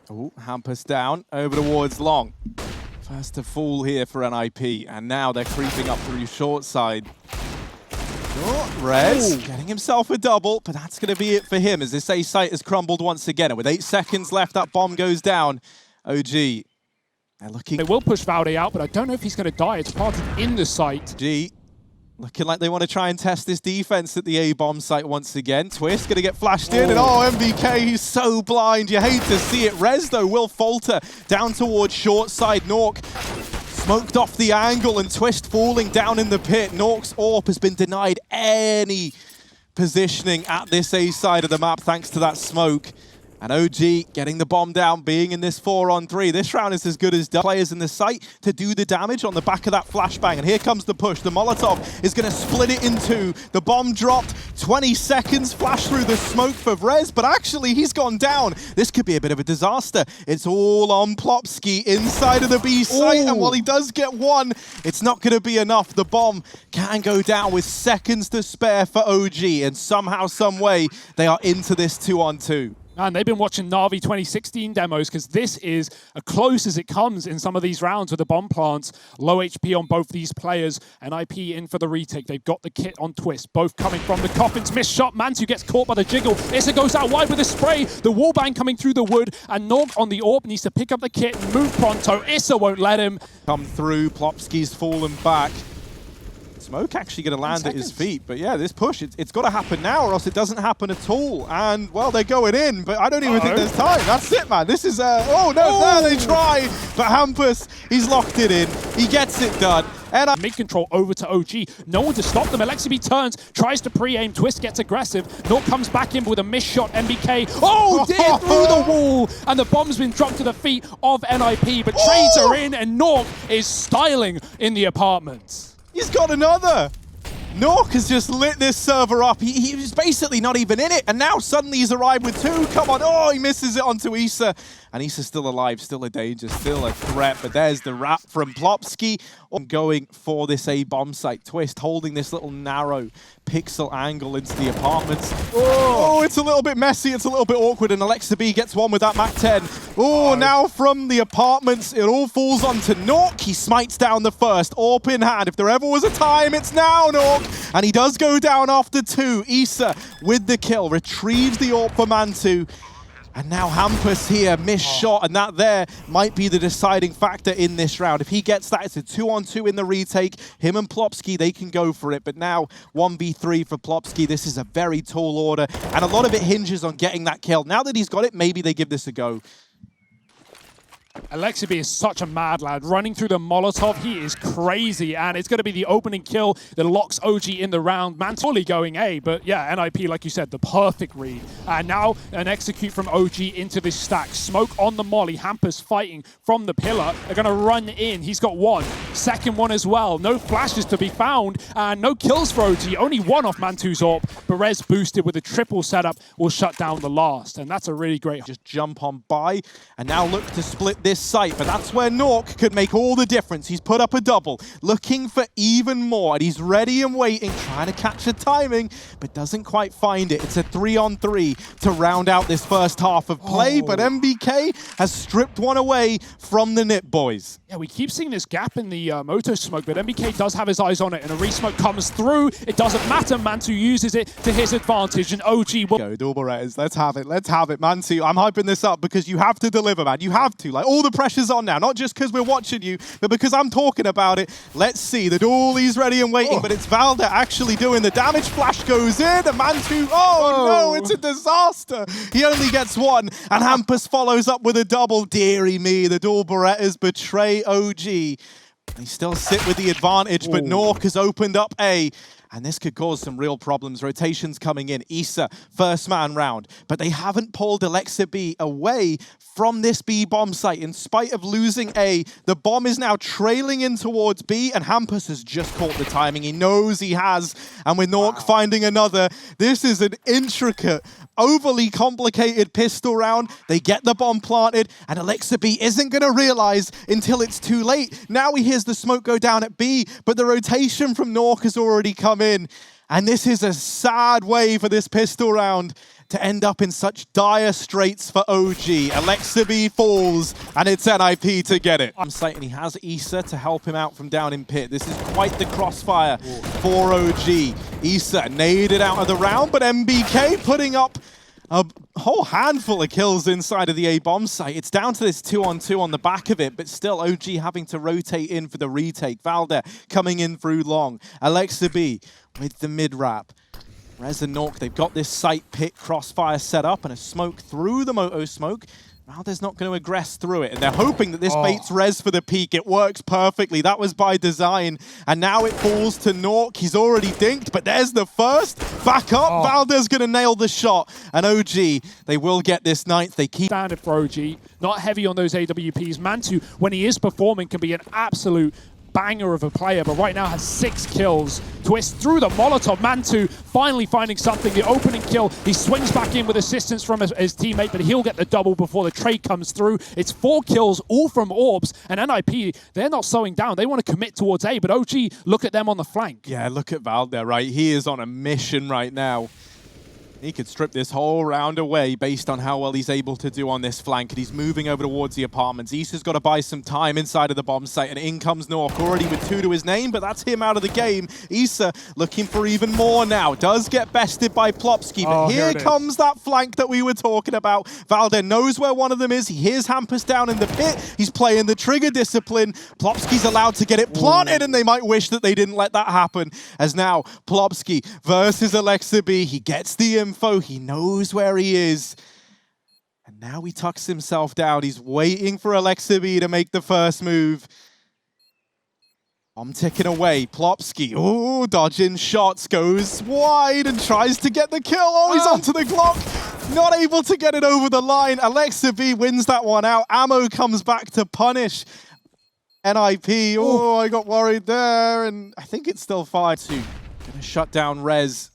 Oh, Hampus down, over towards long. First to fall here for NiP, and now they're creeping up through short side. Oh, Rez getting himself a double, but that's going to be it for him as this A site has crumbled once again. And with 8 seconds left, that bomb goes down. OG, they're looking... They will push Valde out, but I don't know if he's going to die. It's planted in the site. G, looking like they want to try and test this defense at the A bomb site once again. Twist going to get flashed in, and MBK, he's so blind. You hate to see it. Rez, though, will falter down towards short side. Nork smoked off the angle, and Twist falling down in the pit. Nork's AWP has been denied any positioning at this A side of the map thanks to that smoke. And OG getting the bomb down, being in this 4-on-3. This round is as good as done. Players in the site to do the damage on the back of that flashbang. And here comes the push. The Molotov is going to split it in two. The bomb dropped. 20 seconds flash through the smoke for Rez, but actually he's gone down. This could be a bit of a disaster. It's all on Plopsky inside of the B site. And while he does get one, it's not going to be enough. The bomb can go down with seconds to spare for OG. And somehow, some way, they are into this 2-on-2. And they've been watching NaVi 2016 demos because this is as close as it comes in some of these rounds with the bomb plants. Low HP on both these players. And NiP in for the retake. They've got the kit on Twist. Both coming from the coffins. Missed shot. Mantu gets caught by the jiggle. Issa goes out wide with a spray. The wallbang coming through the wood. And Nog on the AWP needs to pick up the kit and move pronto. Issa won't let him. Come through. Plopsky's fallen back. Smoke actually going to land at his feet. But yeah, this push, it's got to happen now or else it doesn't happen at all. And, well, they're going in, but I don't even think there's time. That's it, man. This is, oh, no, there they try. But Hampus, he's locked it in. He gets it done. And mid-control over to OG. No one to stop them. Alexibi turns, tries to pre-aim. Twist gets aggressive. Nork comes back in with a missed shot. MBK, dear, through the wall. And the bomb's been dropped to the feet of NiP. But trades are in, and Nork is styling in the apartments. He's got another. Nork has just lit this server up. He was basically not even in it, and now suddenly he's arrived with 2. Come on. Oh, he misses it onto Issa. And Issa's still alive, still a danger, still a threat. But there's the wrap from Plopsky going for this A bomb site. Twist holding this little narrow pixel angle into the apartments. Oh, it's a little bit messy. It's a little bit awkward. And Alexa B gets one with that Mac 10. Oh, now from the apartments, it all falls onto Nork. He smites down the first. AWP in hand. If there ever was a time, it's now, Nork. And he does go down after 2. Issa with the kill. Retrieves the AWP for Mantu. And now Hampus here, missed shot, and that there might be the deciding factor in this round. If he gets that, it's a 2-on-2 in the retake. Him and Plopsky, they can go for it. But now 1v3 for Plopsky. This is a very tall order, and a lot of it hinges on getting that kill. Now that he's got it, maybe they give this a go. Alexibi is such a mad lad. Running through the Molotov, he is crazy. And it's going to be the opening kill that locks OG in the round. Mantoli going A, but yeah, NiP, like you said, the perfect read. And now an execute from OG into this stack. Smoke on the molly. Hampus fighting from the pillar. They're going to run in. He's got one. Second one as well. No flashes to be found. And no kills for OG. Only one off Mantu's AWP. Perez boosted with a triple setup will shut down the last. And that's a really great... Just jump on by and now look to split this site, but that's where Nork could make all the difference. He's put up a double, looking for even more, and he's ready and waiting, trying to catch the timing, but doesn't quite find it. It's a 3-on-3 to round out this first half of play, but MBK has stripped one away from the NiP boys. Yeah, we keep seeing this gap in the moto smoke, but MBK does have his eyes on it, and a resmoke comes through. It doesn't matter. Mantu uses it to his advantage, and OG will... Go, double retters. Let's have it. Let's have it. Mantu, I'm hyping this up because you have to deliver, man. You have to. Like, all the pressure's on now, not just because we're watching you, but because I'm talking about it. Let's see. The duelie's ready and waiting, but it's Valde actually doing the damage. Flash goes in, and Mantu, no, it's a disaster. He only gets one, and Hampus follows up with a double. Deary me, the dual Berettas betray OG. They still sit with the advantage, but Nork has opened up A. And this could cause some real problems. Rotations coming in. Issa, first man round. But they haven't pulled Alexa B away from this B bomb site. In spite of losing A, the bomb is now trailing in towards B, and Hampus has just caught the timing. He knows he has. And with Nork finding another, this is an intricate, overly complicated pistol round. They get the bomb planted, and Alexa B isn't going to realize until it's too late. Now he hears the smoke go down at B, but the rotation from Nork has already come in. And this is a sad way for this pistol round. to end up in such dire straits for OG. Alexa falls, and it's NiP to get it. And he has Issa to help him out from down in pit. This is quite the crossfire for OG. Issa naded out of the round, but MBK putting up a whole handful of kills inside of the A-bomb site. It's down to this 2-on-2 on the back of it, but still OG having to rotate in for the retake. Valde coming in through long. Alexa with the mid-wrap. Rez and Nork, they've got this site pit crossfire set up and a smoke through the Moto smoke. Valde's not going to aggress through it, and they're hoping that this baits Rez for the peak. It works perfectly. That was by design, and now it falls to Nork. He's already dinked, but there's the first. Back up, Valde's going to nail the shot, and OG, they will get this ninth. They keep standard for OG, not heavy on those AWPs. Mantu, when he is performing, can be an absolute banger of a player, but right now has 6 kills. Twist through the Molotov. Mantu finally finding something. The opening kill. He swings back in with assistance from his teammate, but he'll get the double before the trade comes through. It's 4 kills, all from Orbs, and NiP, they're not slowing down. They want to commit towards A, but OG, look at them on the flank. Yeah, look at Valde, right? He is on a mission right now. He could strip this whole round away based on how well he's able to do on this flank. And he's moving over towards the apartments. Issa's got to buy some time inside of the bomb site. And in comes Nork, already with 2 to his name, but that's him out of the game. Issa looking for even more now. Does get bested by Plopsky, but here comes that flank that we were talking about. Valde knows where one of them is. He hears Hampus down in the pit. He's playing the trigger discipline. Plopsky's allowed to get it planted, and they might wish that they didn't let that happen. As now, Plopsky versus Alexa. He gets the info. He knows where he is. And now he tucks himself down. He's waiting for Alexa to make the first move. I'm ticking away. Plopsky, dodging shots, goes wide and tries to get the kill. Oh, he's onto the Glock. Not able to get it over the line. Alexa wins that one out. Ammo comes back to punish NiP. Oh, I got worried there. And I think it's still 5-2. Gonna shut down Rez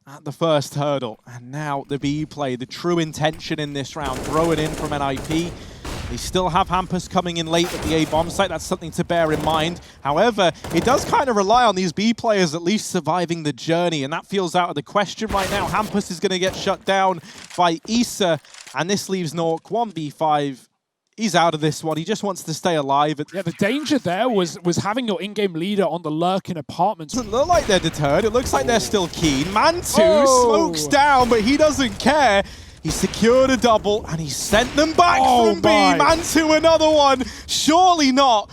at the first hurdle. And now the B play, the true intention in this round. Throw it in from NiP. They still have Hampus coming in late at the A-bomb site. That's something to bear in mind. However, it does kind of rely on these B players at least surviving the journey, and that feels out of the question right now. Hampus is going to get shut down by Issa, and this leaves Nork 1v5. He's out of this one. He just wants to stay alive. Yeah, the danger there was having your in-game leader on the lurk in apartments. Doesn't look like they're deterred. It looks like they're still keen. Mantu smokes down, but he doesn't care. He secured a double, and he sent them back from B. Mantu, another one. Surely not.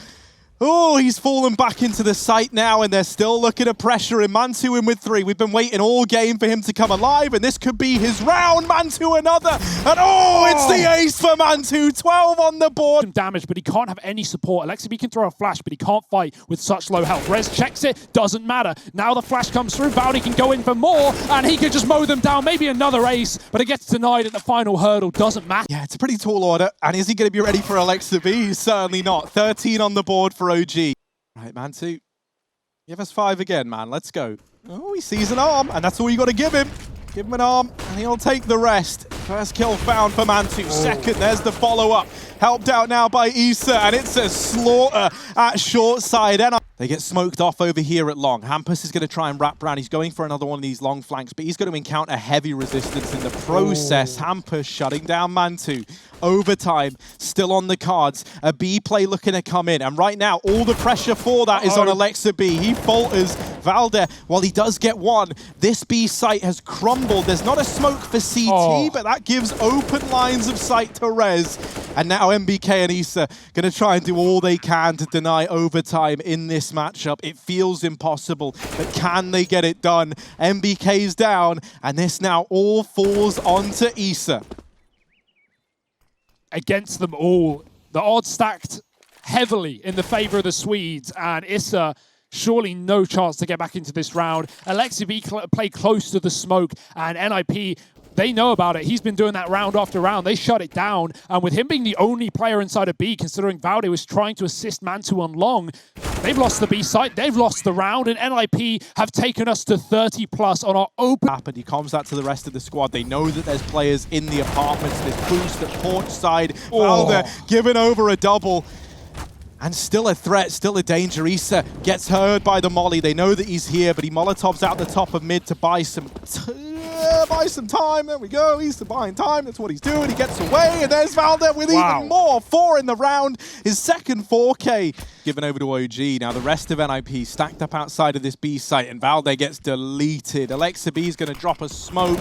Oh, he's fallen back into the site now, and they're still looking at pressure in. Mantu in with 3. We've been waiting all game for him to come alive, and this could be his round. Mantu another, and it's the ace for Mantu. 12 on the board. Some damage, but he can't have any support. Alexa can throw a flash, but he can't fight with such low health. Rez checks it, doesn't matter. Now the flash comes through. Valde can go in for more, and he can just mow them down. Maybe another ace, but it gets denied at the final hurdle. Doesn't matter. Yeah, it's a pretty tall order, and is he going to be ready for Alexa? He's certainly not. 13 on the board for OG. Right, Mantu, give us 5 again, man. Let's go. Oh, he sees an arm, and that's all you got to give him. Give him an arm, and he'll take the rest. First kill found for Mantu. Second, there's the follow-up. Helped out now by Issa, and it's a slaughter at short side. And they get smoked off over here at long. Hampus is going to try and wrap around. He's going for another one of these long flanks, but he's going to encounter heavy resistance in the process. Hampus shutting down Mantu. Overtime still on the cards. A B play looking to come in, and right now all the pressure for that is on Alexa. He falters. Valde, while he does get one, this B site has crumbled. There's not a smoke for CT, but that gives open lines of sight to Rez. And now MBK and Issa going to try and do all they can to deny overtime in this matchup. It feels impossible, but can they get it done? MBK's down, and this now all falls onto Issa. Against them all, the odds stacked heavily in the favor of the Swedes, and Issa surely no chance to get back into this round. Alexa play close to the smoke, and NiP, they know about it. He's been doing that round after round. They shut it down, and with him being the only player inside of B, considering Valde was trying to assist Mantu on long, they've lost the B site, they've lost the round, and NiP have taken us to 30+ on our open. And he comms that to the rest of the squad. They know that there's players in the apartments. This boost at porch side. Valde giving over a double. And still a threat, still a danger. Issa gets heard by the molly. They know that he's here, but he Molotovs out the top of mid to buy some to buy some time. There we go. He's buying time. That's what he's doing. He gets away, and there's Valde with even more. 4 in the round. His second 4K. Given over to OG. Now the rest of NiP stacked up outside of this B site, and Valde gets deleted. Alexa B is going to drop a smoke.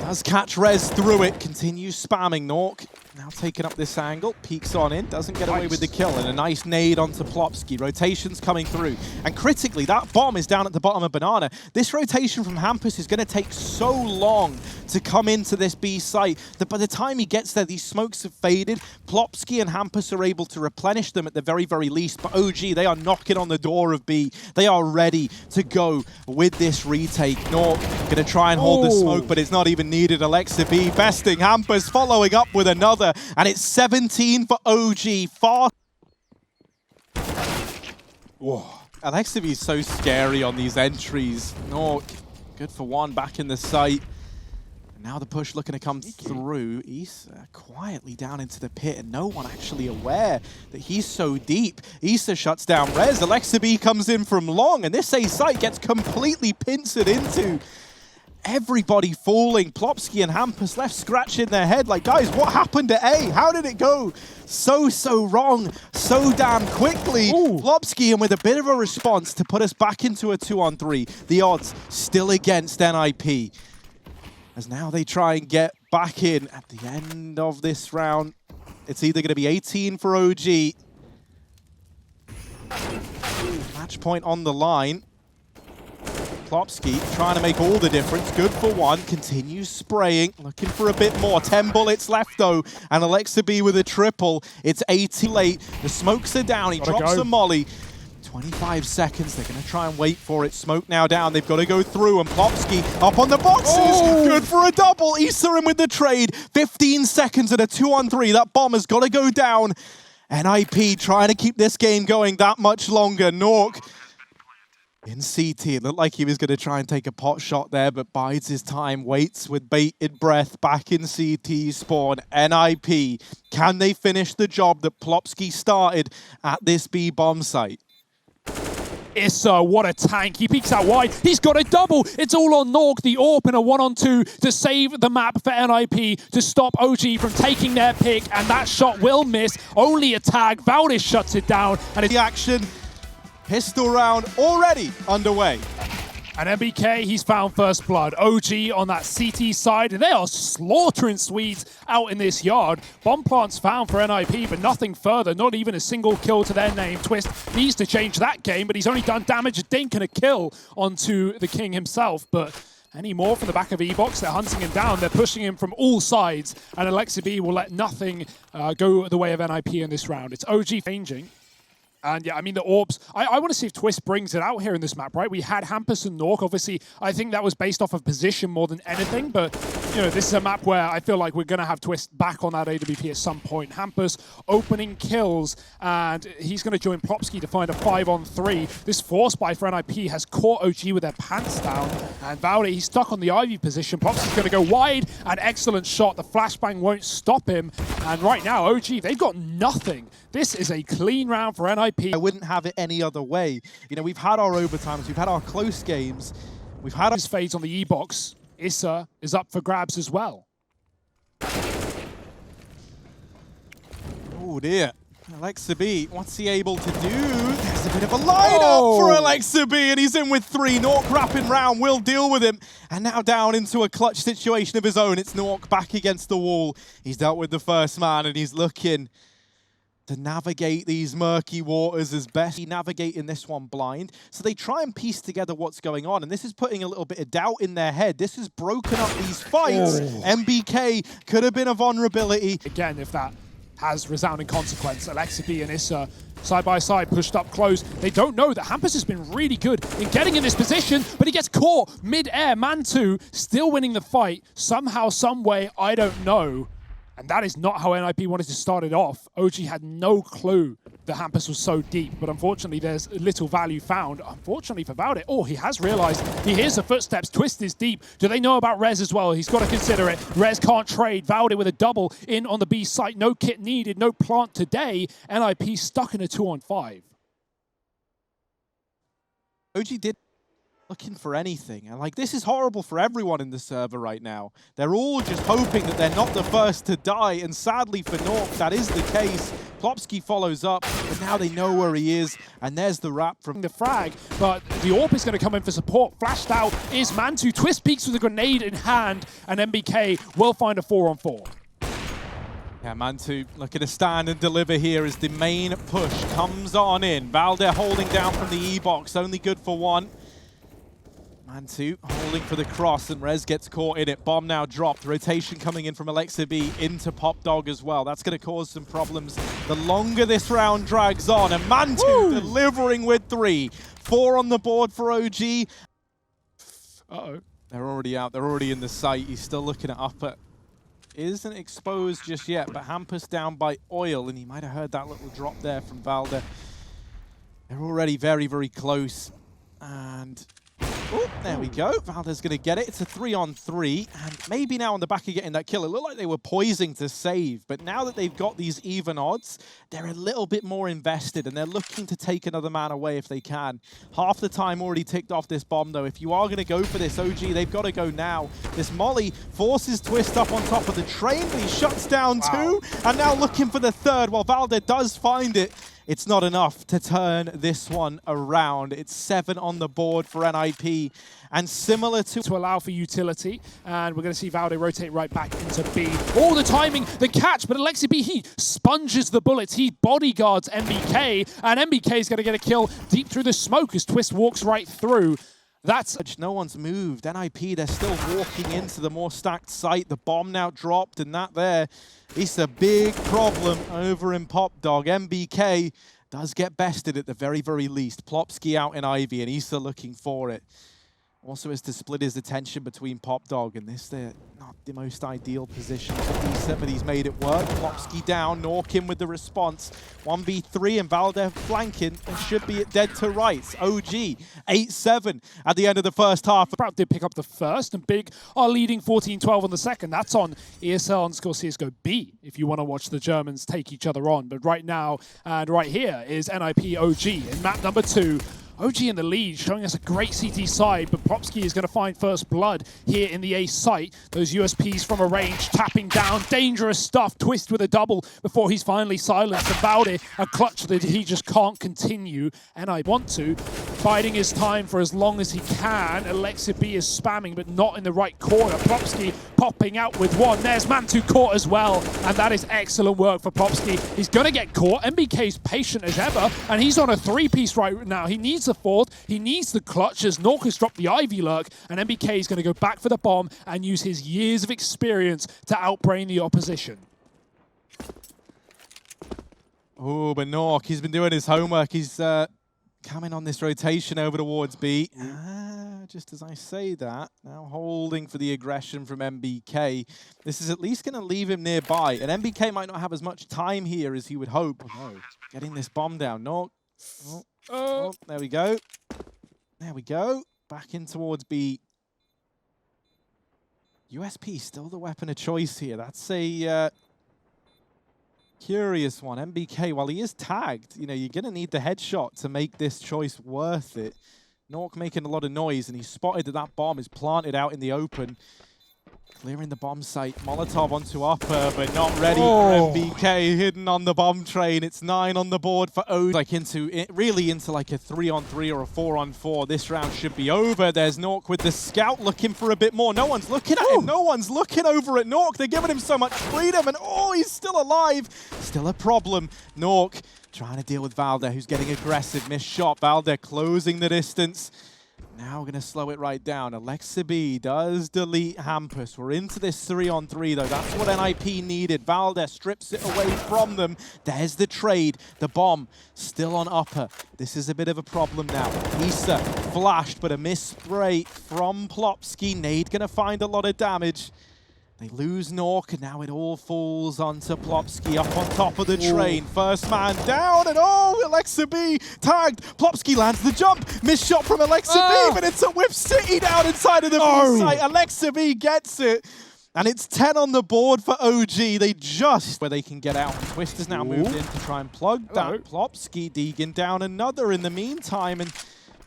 Does catch Rez through it. Continues spamming Nork. Now taking up this angle, peeks on in, doesn't get away with the kill, and a nice nade onto Plopsky. Rotations coming through. And critically, that bomb is down at the bottom of Banana. This rotation from Hampus is going to take so long to come into this B site that by the time he gets there, these smokes have faded. Plopsky and Hampus are able to replenish them at the very, very least. But OG, they are knocking on the door of B. They are ready to go with this retake. Nork going to try and hold the smoke, but it's not even needed. Alexa B besting Hampus, following up with another. And it's 17 for OG. Far. Whoa. Alexa B is so scary on these entries. Nork, good for one, back in the site. Now the push looking to come through. Issa quietly down into the pit, and no one actually aware that he's so deep. Issa shuts down Rez. Alexa B comes in from long, and this A site gets completely pincered into. Everybody falling. Plopsky and Hampus left scratching their head like, guys, what happened to A? How did it go so wrong so damn quickly? Plopsky, and with a bit of a response to put us back into a 2-on-3. The odds still against NiP. As now they try and get back in at the end of this round. It's either going to be 18 for OG. Match point on the line. Plopsky trying to make all the difference. Good for one. Continues spraying. Looking for a bit more. 10 bullets left, though. And Alexa B with a triple. It's 18 late. The smokes are down. He drops a molly. 25 seconds. They're going to try and wait for it. Smoke now down. They've got to go through. And Plopsky up on the boxes. Good for a double. Issa in with the trade. 15 seconds at a 2-on-3. That bomb has got to go down. NiP trying to keep this game going that much longer. Nork in CT, it looked like he was going to try and take a pot shot there, but bides his time, waits with bated breath back in CT spawn. NiP, can they finish the job that Plopsky started at this B bomb site? Issa, what a tank. He peeks out wide. He's got a double. It's all on Nork, the AWP in a 1-on-2 to save the map for NiP, to stop OG from taking their pick, and that shot will miss. Only a tag. Valdez shuts it down. And it's the action. Pistol round already underway. And MBK, he's found first blood. OG on that CT side, and they are slaughtering Swedes out in this yard. Bomb plants found for NiP, but nothing further. Not even a single kill to their name. Twist needs to change that game, but he's only done damage, a dink, and a kill onto the King himself. But any more from the back of E-Box, they're hunting him down. They're pushing him from all sides, and Alexa B will let nothing go the way of NiP in this round. It's OG changing. And yeah, I mean, the orbs, I want to see if Twist brings it out here in this map, right? We had Hampus and Nork. Obviously, I think that was based off of position more than anything. But, you know, this is a map where I feel like we're going to have Twist back on that AWP at some point. Hampus opening kills, and he's going to join Plopsky to find a 5-on-3. This force buy for NiP has caught OG with their pants down. And Valde, he's stuck on the Ivy position. Plopsky's going to go wide. An excellent shot. The flashbang won't stop him. And right now, OG, they've got nothing. This is a clean round for NiP. I wouldn't have it any other way. You know, we've had our overtimes, we've had our close games, we've had his fades on the E-Box. Issa is up for grabs as well. Oh dear. Alexa B, what's he able to do? There's a bit of a lineup for Alexa B, and he's in with 3. Nork wrapping round, will deal with him. And now down into a clutch situation of his own. It's Nork back against the wall. He's dealt with the first man, and he's looking to navigate these murky waters as best. He navigating this one blind. So they try and piece together what's going on, and this is putting a little bit of doubt in their head. This has broken up these fights. MBK could have been a vulnerability. Again, if that has resounding consequence, Alexa B and Issa side by side, pushed up close. They don't know that Hampus has been really good in getting in this position, but he gets caught mid-air. Man2 still winning the fight. Somehow, some way, I don't know. And that is not how NiP wanted to start it off. OG had no clue that Hampus was so deep, but unfortunately there's little value found. Unfortunately for Valde, he has realized he hears the footsteps. Twist is deep. Do they know about Rez as well? He's got to consider it. Rez can't trade. Valde with a double in on the B site. No kit needed, no plant today. NiP stuck in a 2-on-5. OG did looking for anything. And like, this is horrible for everyone in the server right now. They're all just hoping that they're not the first to die. And sadly for Nork, that is the case. Plopsky follows up, but now they know where he is. And there's the wrap from the frag, but the AWP is going to come in for support. Flashed out is Mantu. Twist peeks with a grenade in hand, and MBK will find a 4-on-4. Yeah, Mantu looking to stand and deliver here as the main push comes on in. Valde holding down from the E-box, only good for one. Mantu holding for the cross, and Rez gets caught in it. Bomb now dropped. Rotation coming in from Alexa B into Popdog as well. That's going to cause some problems the longer this round drags on. And Mantu delivering with 3. 4 on the board for OG. Uh-oh. They're already out. They're already in the site. He's still looking at upper. Isn't exposed just yet, but Hampus down by Oil, and he might have heard that little drop there from Valde. They're already very, very close. And oh, there we go. Valde's going to get it. It's a 3-on-3, and maybe now on the back of getting that kill, it looked like they were poising to save, but now that they've got these even odds, they're a little bit more invested, and they're looking to take another man away if they can. Half the time already ticked off this bomb, though. If you are going to go for this, OG, they've got to go now. This Molly forces Twist up on top of the train, but he shuts down 2, and now looking for the 3rd. While Valde does find it, it's not enough to turn this one around. It's 7 on the board for NiP. And similar to allow for utility, and we're going to see Valde rotate right back into B. All the timing, the catch, but Alexi B, he sponges the bullets. He bodyguards MBK, and MBK is going to get a kill deep through the smoke as Twist walks right through. That's no one's moved. NiP, they're still walking into the more stacked site. The bomb now dropped, and that there is a big problem over in Popdog. MBK does get bested at the very, very least. Plopsky out in Ivy, and Issa looking for it. Also has to split his attention between Popdog, and this they're not the most ideal position for Issa, but he's made it work. Plopsky down, Nork in with the response. 1v3 and Valde flanking, and should be at dead to rights. OG 8-7 at the end of the first half. Proud did pick up the first, and Big are leading 14-12 on the second. That's on ESL_CSGO B if you want to watch the Germans take each other on. But right now and right here is NiP OG in map number 2. OG in the lead, showing us a great CT side, but Plopsky is going to find first blood here in the A site. Those USPs from a range, tapping down, dangerous stuff. Twist with a double before he's finally silenced. About it, a clutch that he just can't continue, and I want to. Biding his time for as long as he can. Alexa B is spamming, but not in the right corner. Plopsky popping out with 1. There's Mantu caught as well, and that is excellent work for Plopsky. He's going to get caught. MBK's patient as ever, and he's on a 3-piece right now. He needs a 4th. He needs the clutch as Nork has dropped the Ivy lurk, and MBK is going to go back for the bomb and use his years of experience to outbrain the opposition. Oh, but Nork, he's been doing his homework. He's coming on this rotation over towards B. Just as I say that, now holding for the aggression from MBK. This is at least going to leave him nearby, and MBK might not have as much time here as he would hope. Oh, no. Getting this bomb down. Nork. Oh, there we go. There we go. Back in towards B. USP still the weapon of choice here. That's a curious one. MBK, while he is tagged, you know, you're going to need the headshot to make this choice worth it. Nork making a lot of noise, and he's spotted that that bomb is planted out in the open. Clearing the bomb site. Molotov onto upper, but not ready for MBK. Hidden on the bomb train. It's 9 on the board for O. Like really into like a 3-on-3 or a 4-on-4. This round should be over. There's Nork with the scout looking for a bit more. No one's looking at him. No one's looking over at Nork. They're giving him so much freedom, and oh, he's still alive. Still a problem. Nork trying to deal with Valde, who's getting aggressive. Missed shot. Valde closing the distance. Now we're going to slow it right down. Alexa B does delete Hampus. We're into this 3-on-3, though. That's what NiP needed. Valde strips it away from them. There's the trade. The bomb still on upper. This is a bit of a problem now. Issa flashed, but a miss spray from Plopsky. Nade going to find a lot of damage. They lose Nork, and now it all falls onto Plopsky up on top of the train. First man down, and oh, Alexa B tagged. Plopsky lands the jump. Missed shot from Alexa B, but it's a Whip City down inside of the B site. Alexa B gets it. And it's 10 on the board for OG. They just where they can get out. Twist has now moved in to try and plug that. Plopsky, Deegan down another in the meantime, and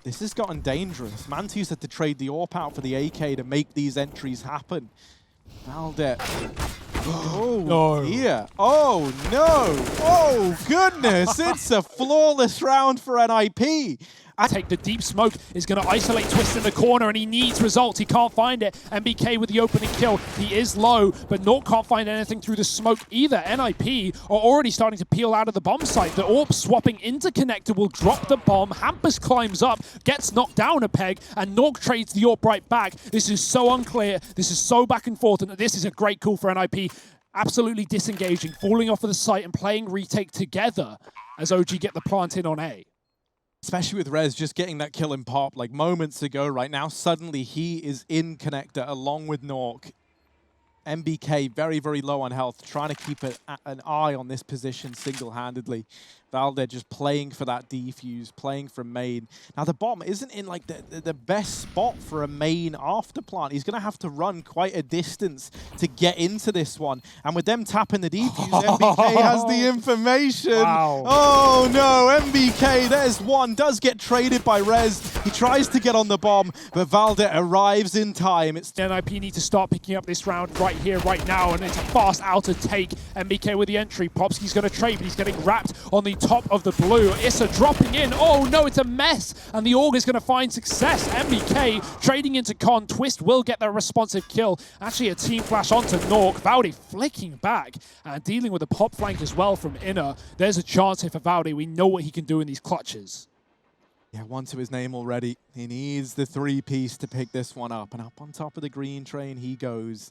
This has gotten dangerous. Mantu's had to trade the AWP out for the AK to make these entries happen. Valde. Oh, no. Yeah. Oh, no. Oh, goodness. It's a flawless round for NiP. Take the deep smoke is going to isolate Twist in the corner, and he needs results. He can't find it. MBK with the opening kill. He is low, but Nork can't find anything through the smoke either. NiP are already starting to peel out of the bomb site. The AWP swapping into connector will drop the bomb. Hampus climbs up, gets knocked down a peg, and Nork trades the AWP right back. This is so unclear. This is so back and forth, and this is a great call for NiP. Absolutely disengaging, falling off of the site and playing retake together as OG get the plant in on A. Especially with Rez just getting that kill in pop like moments ago. Right now, suddenly he is in connector along with Nork. MBK very, very low on health, trying to keep an eye on this position single-handedly. Valde just playing for that defuse, playing for main. Now the bomb isn't in like the best spot for a main after plant. He's going to have to run quite a distance to get into this one. And with them tapping the defuse, MBK has the information. Wow. Oh no, MBK, there's one, does get traded by Rez. He tries to get on the bomb, but Valde arrives in time. It's NiP need to start picking up this round right here, right now, and it's a fast outer take. MBK with the entry. Popsky's going to trade, but he's getting wrapped on the top of the blue. Issa dropping in. Oh no, it's a mess. And the Org is going to find success. MBK trading into Con. Twist will get their responsive kill. Actually, a team flash onto Nork. Valde flicking back and dealing with a pop flank as well from Inner. There's a chance here for Valde. We know what he can do in these clutches. Yeah, one to his name already. He needs the three-piece to pick this one up. And up on top of the green train he goes.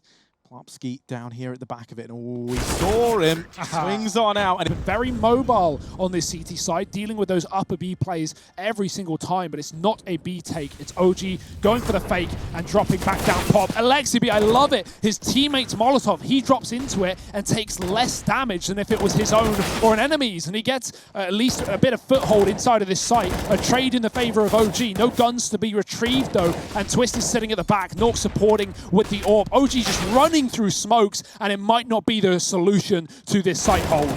Plopsky down here at the back of it. And oh, we saw him. Swings on out. And very mobile on this CT side, dealing with those upper B plays every single time, but it's not a B take. It's OG going for the fake and dropping back down pop. Alexibi, I love it. His teammate's Molotov, he drops into it and takes less damage than if it was his own or an enemy's, and he gets at least a bit of foothold inside of this site. A trade in the favor of OG. No guns to be retrieved though, and Twist is sitting at the back. Nork supporting with the AWP. OG just running through smokes, and it might not be the solution to this site hold.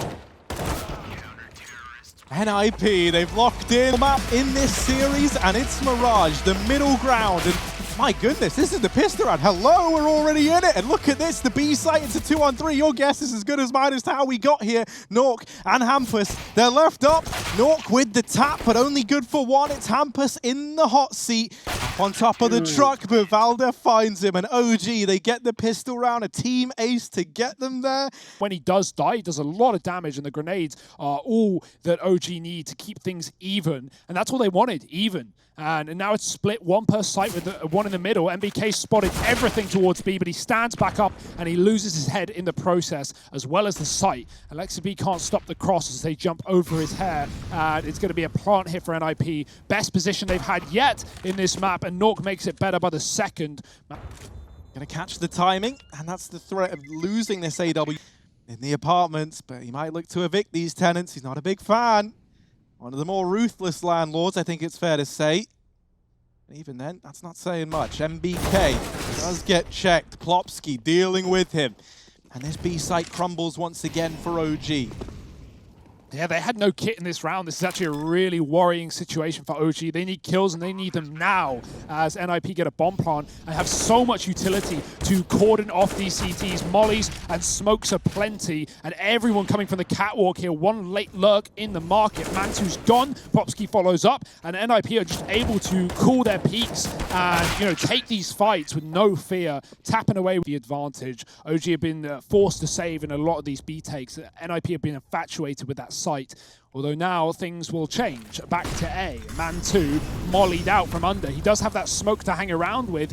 NiP, they've locked in map in this series, and it's Mirage, the middle ground. And my goodness, this is the pistol round. Hello, we're already in it. And look at this, the B site, it's a 2-on-3. Your guess is as good as mine as to how we got here. Nork and Hampus, they're left up. Nork with the tap, but only good for one. It's Hampus in the hot seat, up on top of the truck, but Valde finds him. And OG, they get the pistol round, a team ace to get them there. When he does die, he does a lot of damage, and the grenades are all that OG need to keep things even. And that's all they wanted, even. And now it's split one per site with one in the middle. MBK spotted everything towards B, but he stands back up and he loses his head in the process, as well as the site. Alexibi can't stop the cross as they jump over his hair. And it's going to be a plant hit for NiP. Best position they've had yet in this map, and Nork makes it better by the second. Gonna catch the timing, and that's the threat of losing this AW in the apartments, but he might look to evict these tenants. He's not a big fan. One of the more ruthless landlords, I think it's fair to say. Even then, that's not saying much. MBK does get checked. Plopsky dealing with him. And this B site crumbles once again for OG. Yeah, they had no kit in this round. This is actually a really worrying situation for OG. They need kills, and they need them now as NiP get a bomb plant and have so much utility to cordon off these CTs. Mollies and smokes are plenty, and everyone coming from the catwalk here. One late lurk in the market. Mantu's gone. Popsky follows up, and NiP are just able to cool their peaks and take these fights with no fear, tapping away with the advantage. OG have been forced to save in a lot of these B takes. NiP have been infatuated with that site, although now things will change. Back to A. Man2 mollied out from under. He does have that smoke to hang around with.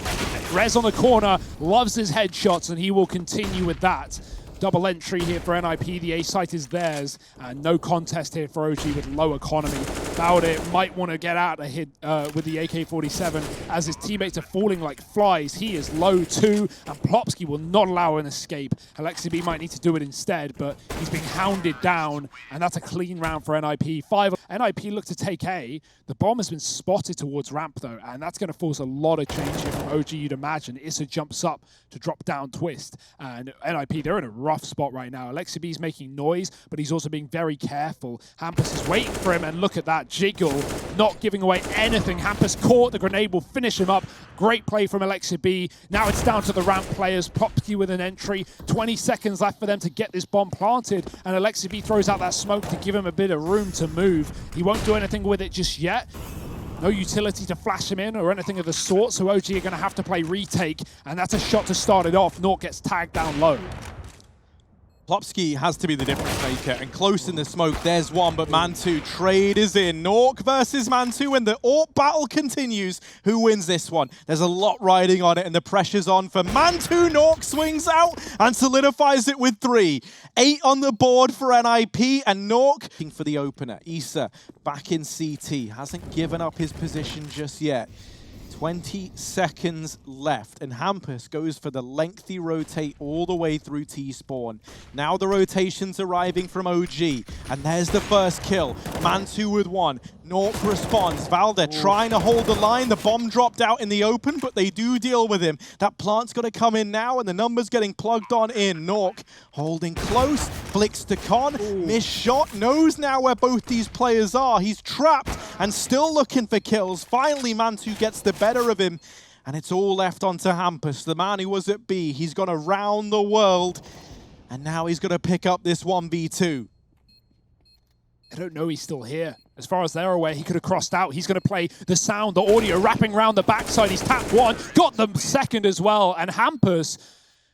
Rez on the corner loves his headshots, and he will continue with that. Double entry here for NiP. The A site is theirs, and no contest here for OG with low economy. Valde might want to get out of hit with the AK-47 as his teammates are falling like flies. He is low too, and Plopsky will not allow an escape. Alexibi might need to do it instead, but he's being hounded down, and that's a clean round for NiP. 5 NiP look to take A. The bomb has been spotted towards ramp though, and that's going to force a lot of change here from OG, you'd imagine. Issa jumps up to drop down twist, and NiP, they're in a rough spot right now. leikkeet's making noise, but he's also being very careful. Hampus is waiting for him, and look at that jiggle, not giving away anything. Hampus caught, the grenade will finish him up. Great play from leikkeet. Now it's down to the ramp players. Popsky with an entry. 20 seconds left for them to get this bomb planted, and leikkeet throws out that smoke to give him a bit of room to move. He won't do anything with it just yet. No utility to flash him in or anything of the sort, so OG are going to have to play retake, and that's a shot to start it off. Naught gets tagged down low. Plopsky has to be the difference maker, and close in the smoke, there's one, but Mantu trade is in. Nork versus Mantu, and the AWP battle continues. Who wins this one? There's a lot riding on it, and the pressure's on for Mantu. Nork swings out and solidifies it with 3. 8 on the board for NiP, and Nork looking for the opener. Issa back in CT, hasn't given up his position just yet. 20 seconds left, and Hampus goes for the lengthy rotate all the way through T-spawn. Now the rotation's arriving from OG, and there's the first kill. Mantu with 1. Nork responds. Valde trying to hold the line. The bomb dropped out in the open, but they do deal with him. That plant's got to come in now, and the number's getting plugged on in. Nork holding close, flicks to Con, missed shot, knows now where both these players are. He's trapped and still looking for kills. Finally, Mantu gets the better of him, and it's all left onto Hampus, the man who was at B. He's gone around the world, and now he's got to pick up this 1v2. I don't know he's still here. As far as they're aware, he could have crossed out. He's going to play the sound, the audio, wrapping around the backside. He's tapped 1, got the second as well. And Hampus,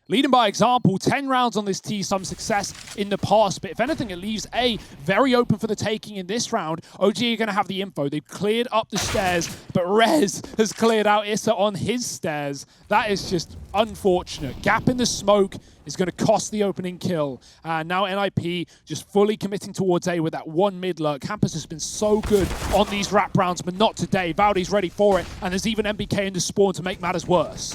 leading by example, 10 rounds on this T, some success in the past. But if anything, it leaves A very open for the taking in this round. OG are going to have the info. They've cleared up the stairs, but Rez has cleared out Issa on his stairs. That is just unfortunate. Gap in the smoke is going to cost the opening kill. And now NiP just fully committing towards A with that 1 mid lurk. Hampus has been so good on these wrap rounds, but not today. Valdi's ready for it, and there's even MBK in the spawn to make matters worse.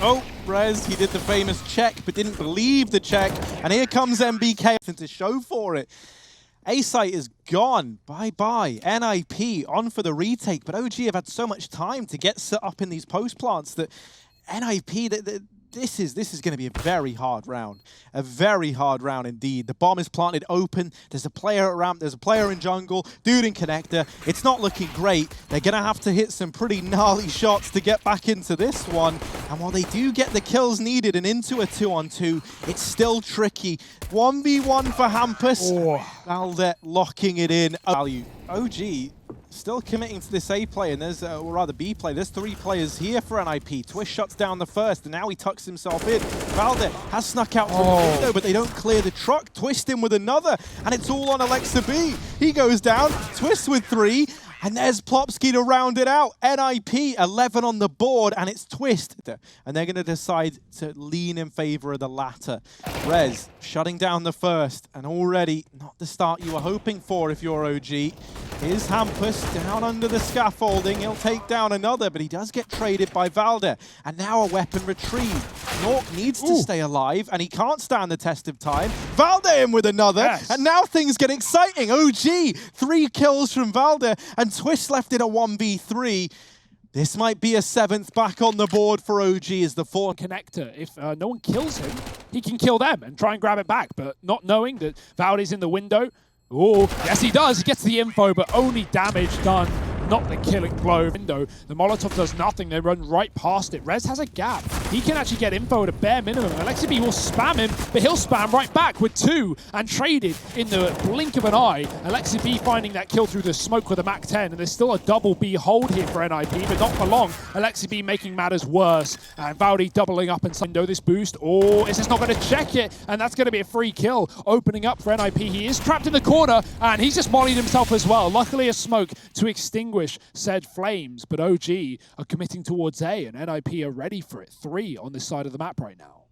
Oh, Rez, he did the famous check, but didn't believe the check. And here comes MBK to show for it. A-site is gone. Bye-bye. NiP on for the retake, but OG have had so much time to get set up in these post plants that NiP, this is going to be a very hard round. A very hard round indeed. The bomb is planted open. There's a player at ramp. There's a player in jungle. Dude in connector. It's not looking great. They're going to have to hit some pretty gnarly shots to get back into this one. And while they do get the kills needed and into a 2-on-2, it's still tricky. 1v1 for Hampus. Valde locking it in. Value. OG still committing to this A play, and there's, or rather B play. There's 3 players here for NiP. Twist shuts down the first, and now he tucks himself in. Valde has snuck out from the window, but they don't clear the truck. Twist him with another, and it's all on Alexa B. He goes down, Twist with 3, and there's Plopsky to round it out. NiP 11 on the board, and it's Twist. And they're going to decide to lean in favor of the latter. Rez shutting down the first, and already not the start you were hoping for if you're OG. Here's Hampus down under the scaffolding. He'll take down another, but he does get traded by Valde. And now a weapon retrieved. Nork needs to stay alive, and he can't stand the test of time. Valde in with another, and now things get exciting. OG, 3 kills from Valde, and Twist left it a 1v3. This might be a 7th back on the board for OG as the 4 connector. If no one kills him, he can kill them and try and grab it back, but not knowing that Valde's in the window. Oh, yes he does. He gets the info, but only damage done. Not the killing blow. Window. The Molotov does nothing. They run right past it. Rez has a gap. He can actually get info at a bare minimum. leikkeet will spam him, but he'll spam right back with 2 and traded in the blink of an eye. leikkeet finding that kill through the smoke with a MAC-10, and there's still a double B hold here for NiP, but not for long. leikkeet making matters worse, and Valdi doubling up and window this boost. Oh, is this not going to check it? And that's going to be a free kill opening up for NiP. He is trapped in the corner, and he's just mollied himself as well. Luckily a smoke to extinguish said flames, but OG are committing towards A, and NiP are ready for it. 3 on this side of the map right now.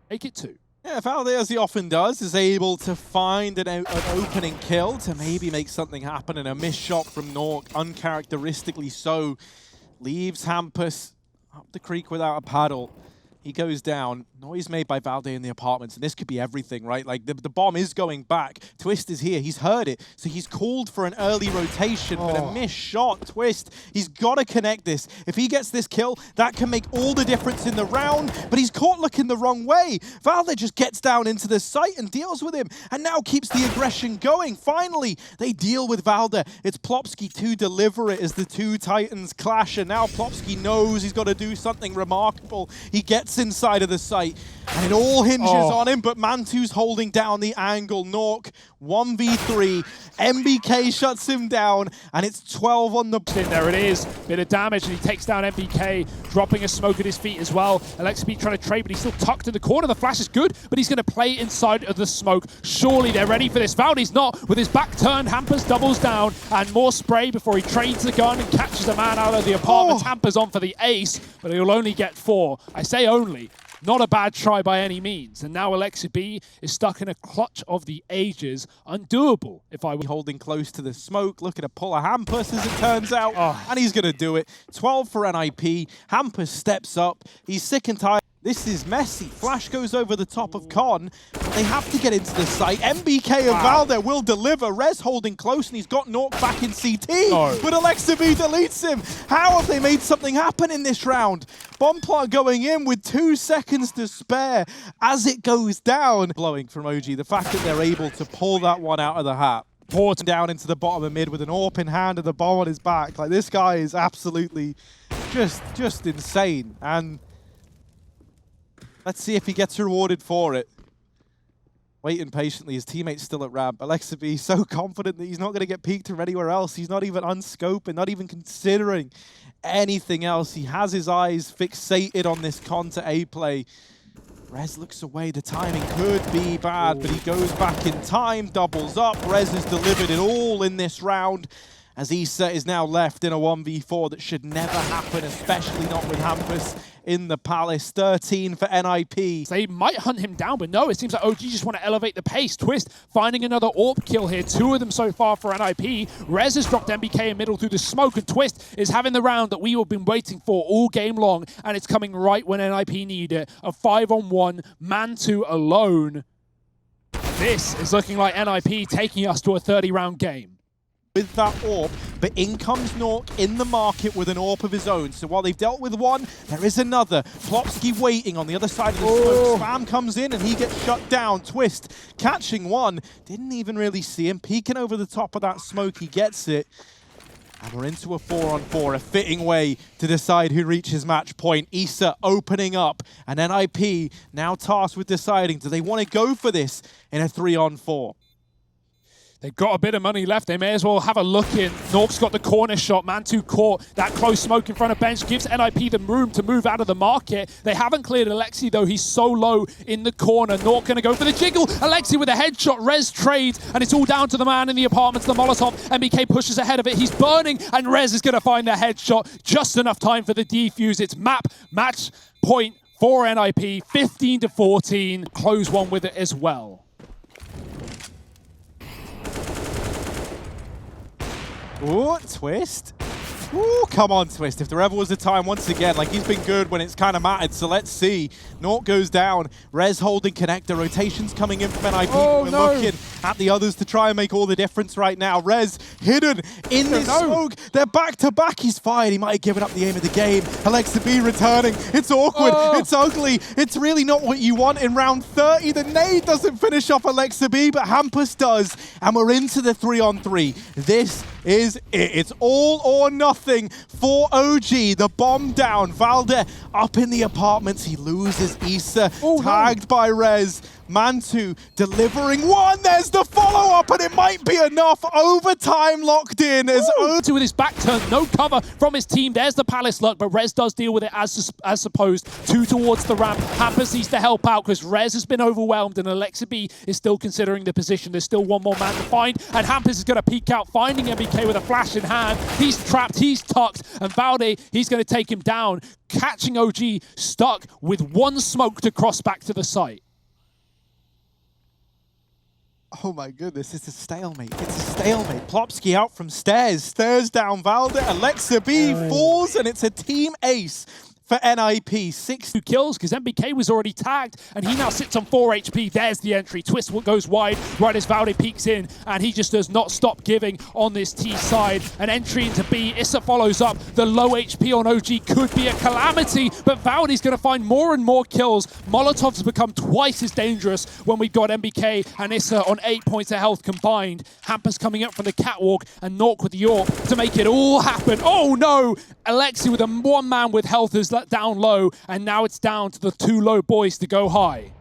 Make it 2. Yeah, Valde, as he often does, is able to find an opening kill to maybe make something happen, and a missed shot from Nork, uncharacteristically so, leaves Hampus up the creek without a paddle. He goes down. Noise made by Valde in the apartments, and this could be everything, right? Like, the bomb is going back. Twist is here. He's heard it, so he's called for an early rotation, but a missed shot. Twist, he's got to connect this. If he gets this kill, that can make all the difference in the round, but he's caught looking the wrong way. Valde just gets down into the site and deals with him, and now keeps the aggression going. Finally, they deal with Valde. It's Plopsky to deliver it as the two Titans clash, and now Plopsky knows he's got to do something remarkable. He gets inside of the site, and it all hinges on him, but Mantu's holding down the angle. Nork, 1v3. MBK shuts him down, and it's 12 on the... There it is. Bit of damage, and he takes down MBK, dropping a smoke at his feet as well. leikkeet trying to trade, but he's still tucked in the corner. The flash is good, but he's going to play inside of the smoke. Surely they're ready for this. Valde's not. With his back turned, Hampers doubles down, and more spray before he trades the gun and catches a man out of the apartment. Hampers on for the ace, but he'll only get 4. I say only. Not a bad try by any means. And now leikkeet is stuck in a clutch of the ages. Undoable, if I were holding close to the smoke, looking to pull a Hampus as it turns out, and he's going to do it. 12 for NiP. Hampus steps up. He's sick and tired. This is messy. Flash goes over the top of Con. They have to get into the site. MBK and Valde will deliver. Rez holding close, and he's got Nork back in CT. But leikkeet deletes him. How have they made something happen in this round? Bomb plot going in with 2 seconds to spare as it goes down. Blowing from OG. The fact that they're able to pull that one out of the hat. Porting down into the bottom of mid with an AWP in hand and the bomb on his back. Like, this guy is absolutely just insane. And let's see if he gets rewarded for it. Waiting patiently, his teammate's still at ramp. leikkeet so confident that he's not going to get peeked from anywhere else. He's not even unscoping, not even considering anything else. He has his eyes fixated on this Con to A play. Rez looks away. The timing could be bad, but he goes back in time, doubles up. Rez has delivered it all in this round, as Issa is now left in a 1v4 that should never happen, especially not with Hampus in the Palace. 13 for NiP. They might hunt him down, but no, it seems like OG just want to elevate the pace. Twist finding another AWP kill here. 2 of them so far for NiP. Rez has dropped MBK in middle through the smoke, and Twist is having the round that we have been waiting for all game long, and it's coming right when NiP need it. A 5-on-1, man-2 alone. This is looking like NiP taking us to a 30-round game. With that AWP, but in comes Nork in the market with an AWP of his own. So while they've dealt with one, there is another. Plopsky waiting on the other side of the smoke. Spam comes in and he gets shut down. Twist catching one. Didn't even really see him. Peeking over the top of that smoke, he gets it. And we're into a 4-on-4, a fitting way to decide who reaches match point. Issa opening up, and NiP now tasked with deciding, do they want to go for this in a 3-on-4? They've got a bit of money left. They may as well have a look in. Nork's got the corner shot. Man2 caught that close smoke in front of bench. Gives NiP the room to move out of the market. They haven't cleared leikkeet, though. He's so low in the corner. Nork going to go for the jiggle. leikkeet with a headshot. Rez trades, and it's all down to the man in the apartments, the Molotov. MBK pushes ahead of it. He's burning, and Rez is going to find the headshot. Just enough time for the defuse. It's match point for NiP. 15-14. Close one with it as well. Ooh, Twist. Ooh, come on, Twist. If there ever was a time, once again, like, he's been good when it's kind of mattered, so let's see. Nork goes down. Rez holding connector. Rotations coming in from NiP. We're looking at the others to try and make all the difference right now. Rez hidden in this smoke. They're back-to-back. He's fired. He might have given up the aim of the game. leikkeet returning. It's awkward. It's ugly. It's really not what you want in round 30. The nade doesn't finish off leikkeet, but Hampus does. And we're into the 3-on-3. This is it. It's all or nothing for OG. The bomb down. Valde up in the apartments. He loses Issa. Tagged by Rez. Man2 delivering one. There's the follow-up, and it might be enough. Overtime locked in as OG with his back turned, no cover from his team. There's the Palace luck, but Rez does deal with it as supposed. 2 towards the ramp. Hampus needs to help out because Rez has been overwhelmed, and leikkeet is still considering the position. There's still one more man to find, and Hampus is going to peek out, finding MBK with a flash in hand. He's trapped, he's tucked, and Valde, he's going to take him down, catching OG stuck with one smoke to cross back to the site. Oh my goodness, it's a stalemate. It's a stalemate. Plopsky out from stairs. Stairs down Valde. leikkeet falls, and it's a team ace. for NiP. 6 kills because MBK was already tagged and he now sits on 4 HP. There's the entry. Twist goes wide right as Valde peeks in and he just does not stop giving on this T side. An entry into B. Issa follows up. The low HP on OG could be a calamity, but Valde's going to find more and more kills. Molotovs become twice as dangerous when we've got MBK and Issa on 8 points of health combined. Hampus coming up from the catwalk and Nork with the AWP to make it all happen. Oh no! Alexi with a one man with health is let down low, and now it's down to the 2 low boys to go high.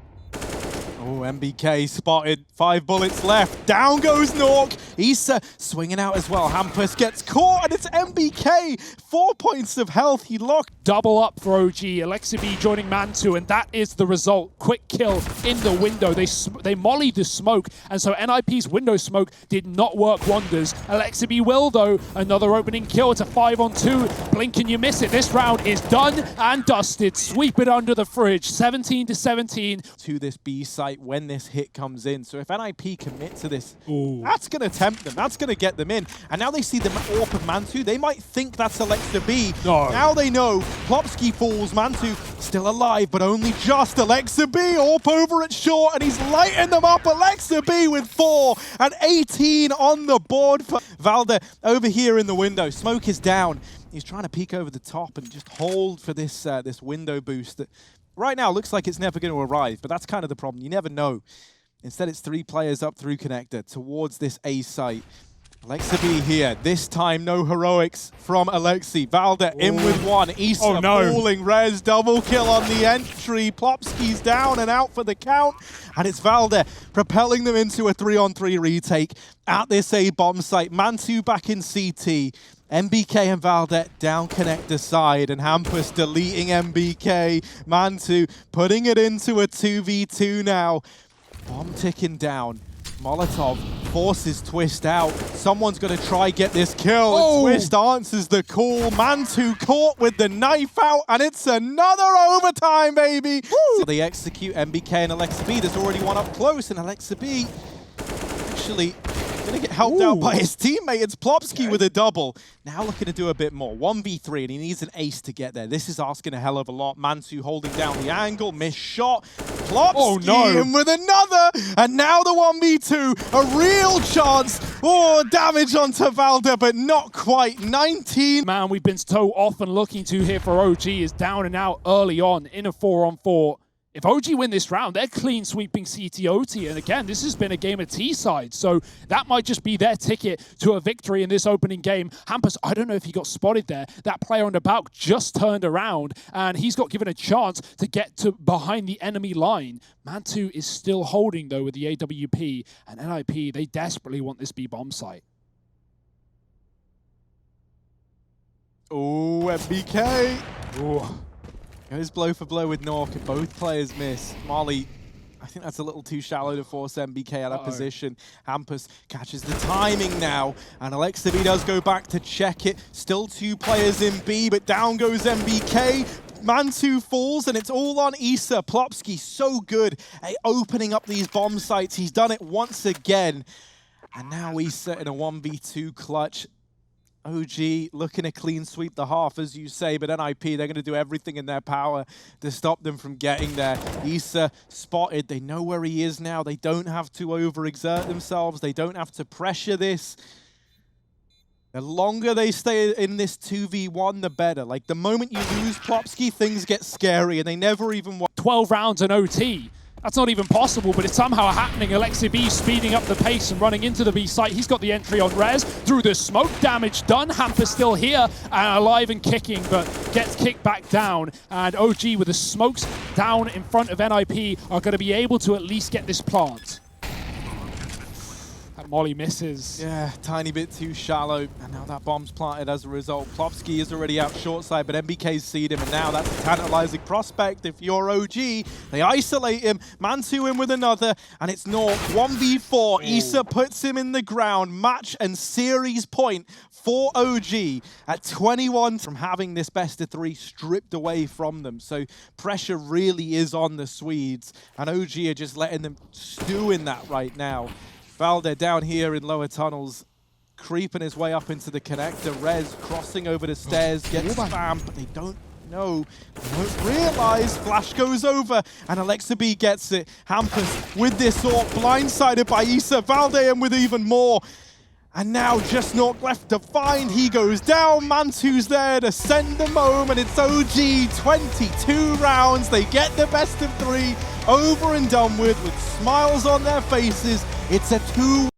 Oh, MBK spotted. 5 bullets left. Down goes Nork. Issa swinging out as well. Hampus gets caught, and it's MBK. 4 points of health. He locked. Double up for OG. Alexibi joining Mantu, and that is the result. Quick kill in the window. They mollied the smoke, and so NiP's window smoke did not work wonders. Alexibi will, though. Another opening kill. It's a 5-on-2. Blink and you miss it. This round is done and dusted. Sweep it under the fridge. 17-17. To this B site when this hit comes in. So if NiP commit to this, ooh, that's going to tempt them. That's going to get them in. And now they see the AWP of Mantu. They might think that's Alexa B. No. Now they know. Plopsky falls. Mantu still alive, but only just. Alexa B. AWP over at short, and he's lighting them up. Alexa B with 4 and 18 on the board for Valde over here in the window. Smoke is down. He's trying to peek over the top and just hold for this this window boost that right now looks like it's never going to arrive, but that's kind of the problem. You never know. Instead, it's 3 players up through connector towards this A site. Alexa B here. This time, no heroics from Alexi. Valde in with 1. Issa falling. Res double kill on the entry. Plopsky's down and out for the count. And it's Valde propelling them into a 3-on-3 retake at this A bomb site. Mantu back in CT. MBK and Valde down connector side, and Hampus deleting MBK. Mantu putting it into a 2v2 now. Bomb ticking down. Molotov forces Twist out. Someone's going to try get this kill. Oh. Twist answers the call. Mantu caught with the knife out, and it's another overtime, baby. Woo. So they execute MBK and Alexa B. There's already one up close, and Alexa B actually going to get helped out by his teammate. It's Plopsky with a double. Now looking to do a bit more. 1v3, and he needs an ace to get there. This is asking a hell of a lot. Mantu holding down the angle. Missed shot. Plopsky in with another. And now the 1v2. A real chance. Oh, damage onto Valde, but not quite. 19. Man, we've been so often looking to here for OG is down and out early on in a 4-on-4. If OG win this round, they're clean sweeping CTOT. And again, this has been a game of T-side. So that might just be their ticket to a victory in this opening game. Hampus, I don't know if he got spotted there. That player on the back just turned around and he's got given a chance to get to behind the enemy line. Mantu is still holding though with the AWP, and NiP, they desperately want this B bomb site. Oh, MBK. Ooh. Goes blow for blow with Nork, and both players miss. Molly, I think that's a little too shallow to force MBK out of position. Hampus catches the timing now, and Alexa B does go back to check it. Still 2 players in B, but down goes MBK. Mantu falls, and it's all on Issa. Plopsky so good at opening up these bomb sites. He's done it once again. And now Issa in a 1v2 clutch. OG looking to clean sweep the half, as you say, but NiP, they're going to do everything in their power to stop them from getting there. Issa spotted. They know where he is now. They don't have to overexert themselves. They don't have to pressure this. The longer they stay in this 2v1, the better. Like, the moment you lose Plopsky, things get scary, and they never even... 12 rounds in OT. That's not even possible, but it's somehow happening. Alexi B speeding up the pace and running into the B site. He's got the entry on Rez through the smoke. Damage done. Hampus still here and alive and kicking, but gets kicked back down. And OG with the smokes down in front of NiP are going to be able to at least get this plant. That molly misses. Yeah, tiny bit too shallow. And now that bomb's planted as a result. Plopsky is already out short side, but MBK's seed him, and now that's a tantalizing prospect. If you're OG, they isolate him. Mantu in with another, and it's Nork 1v4. Issa puts him in the ground. Match and series point for OG at 21 from having this best of 3 stripped away from them. So pressure really is on the Swedes, and OG are just letting them stew in that right now. Valde down here in lower tunnels, creeping his way up into the connector. Rez crossing over the stairs, gets spammed, but they don't No, don't realize. Flash goes over, and Alexa B gets it. Hampers with this AWP, blindsided by Issa. Valdean with even more. And now just Nork left to find. He goes down. Mantu's there to send them home, and it's OG. 22 rounds. They get the best of 3 over and done with smiles on their faces. It's a 2